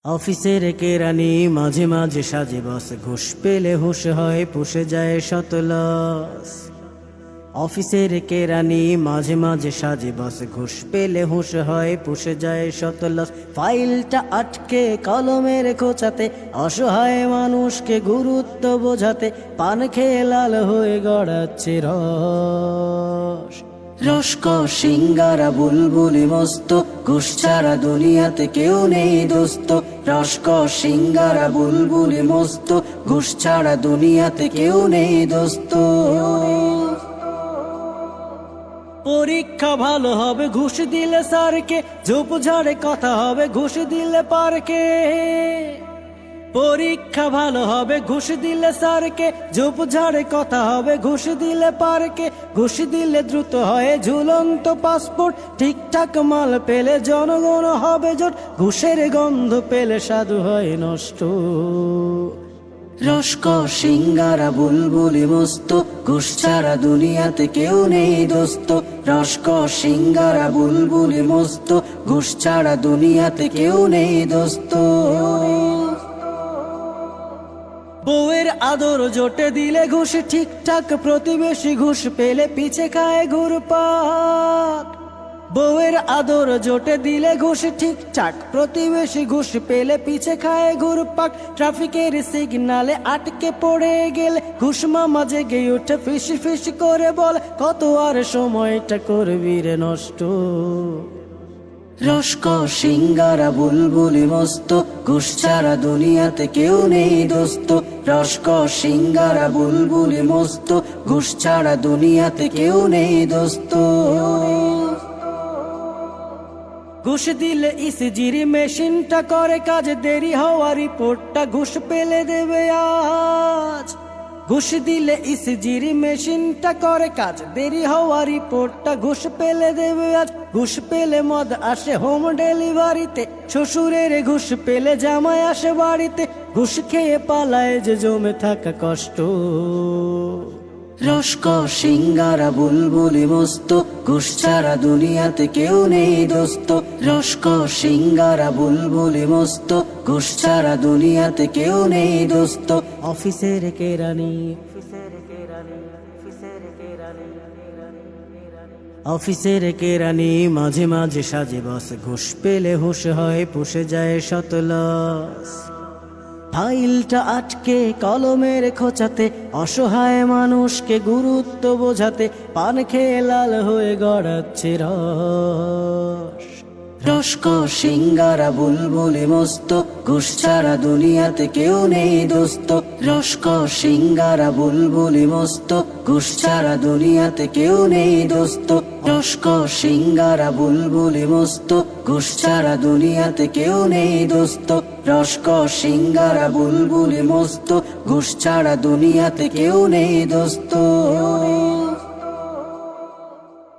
অফিসের কেরানি মাঝে মাঝে সাজে বস, ঘুষ পেলে হুশ হয় পুষে যায় শত লস। অফিসের কেরানি মাঝে মাঝে সাজে বস, ঘুষ পেলে হুশ হয় পুষে যায় শত লস। ফাইলটা আটকে কলমের খোঁচাতে, অসহায় মানুষকে গুরুত্ব বোঝাতে, পান খেয়ে লাল হয়ে গড়াচ্ছে রস। রস্ক সিঙ্গারা বুলবুলি মস্ত, ঘুষ ছাড়া দুনিয়াতে কেউ নেই দোস্ত। রস্ক সিঙ্গারা বুলবুলি মস্ত, ঘুষ ছাড়া দুনিয়াতে কেউ নেই দোস্ত। পরীক্ষা ভালো হবে ঘুষ দিলে স্যারকে, ঝোপ ঝাড়ে কথা হবে ঘুষ দিলে পারকে। পরীক্ষা ভালো হবে ঘুষ দিলে স্যারকে, ঝোপ ঝাড়ে কথা হবে ঘুষ দিলে পারকে। ঘুষ দিলে দ্রুত হয় ঝুলন্ত পাসপোর্ট, ঠিকঠাক মাল পেলে জনগণ হবে জোট। ঘুষের গন্ধ পেলে সাধু হয় নষ্ট। রস্ক সিঙ্গারা বুলবুলি মস্ত, ঘুষ ছাড়া দুনিয়াতে কেউ নেই দোস্ত। রস্ক সিঙ্গারা বুলবুলি মস্ত, ঘুষ ছাড়া দুনিয়াতে কেউ নেই দোস্ত। বউয়ের আদর জোটে দিলে ঘুষ ঠিকঠাক, প্রতিবেশী ঘুষ পেলে পিছে খায় ঘুরপাক। বউয়ের আদর জোটে দিলে ঘুষ ঠিকঠাক, প্রতিবেশী ঘুষ পেলে পিছে খায় ঘুরপাক। ট্রাফিকের সিগনালে আটকে পড়ে গেলে ঘুষ মামা জেগে উঠে ফিস ফিস করে বল, কত আর সময়টা করবি রে নষ্ট। রস্ক সিঙ্গারা বুলবুলি মস্ত, ঘুষ ছাড়া দুনিয়াতে কেউ নেই দোস্ত। রস্ক সিঙ্গারা বুলবুলি মস্ত, ঘুষ ছাড়া দুনিয়াতে কেউ নেই দোস্ত। ঘুষ দিলে ইসিজির মেশিনটা করে কাজ, দেরি হওয়া রিপোর্টটা ঘুষ পেলে দেবে আজ। ঘুষ দিলে ইসিজির মেশিনটা করে কাজ, দেরি হওয়া রিপোর্টটা ঘুষ পেলে দেবে আজ। ঘুষ পেলে মদ আসে হোম ডেলিভারিতে, শ্বশুরের ঘুষ পেলে জামাই আসে বাড়িতে। ঘুষ খেয়ে পালায় যে জমে থাকা কষ্ট। রস্ক সিঙ্গারা বুলবুলি মস্ত, ঘুষ ছাড়া দুনিয়াতে কেউ নেই দোস্ত। রস্ক সিঙ্গারা বুলবুলি মস্ত, ঘুষ ছাড়া দুনিয়াতে কেউ নেই দোস্ত। অফিসের কেরানি অফিসের কেরানি মাঝে মাঝে সাজে বস, ঘুষ পেলে হুশ হয় পুষে যায় শত লস। ফাইলটা আটকে কলমের খোঁচাতে, অসহায় মানুষকে গুরুত্ব বোঝাতে, পান খেয়ে লাল হয়ে গড়াচ্ছে রস। রস্ক সিঙ্গারা বুলবুলি মস্ত, ঘুষ ছাড়া দুনিয়াতে কেউ নেই দোস্ত। রস্ক সিঙ্গারা বুলবুলি মস্ত, ঘুষ ছাড়া দুনিয়াতে কেউ নেই দোস্ত। রস্ক সিঙ্গারা বুলবুলি মস্ত, ঘুষ ছাড়া দুনিয়াতে কেউ নেই দোস্ত। রস্ক সিঙ্গারা বুলবুলি মস্ত, ঘুষ ছাড়া দুনিয়াতে কেউ নেই দোস্ত।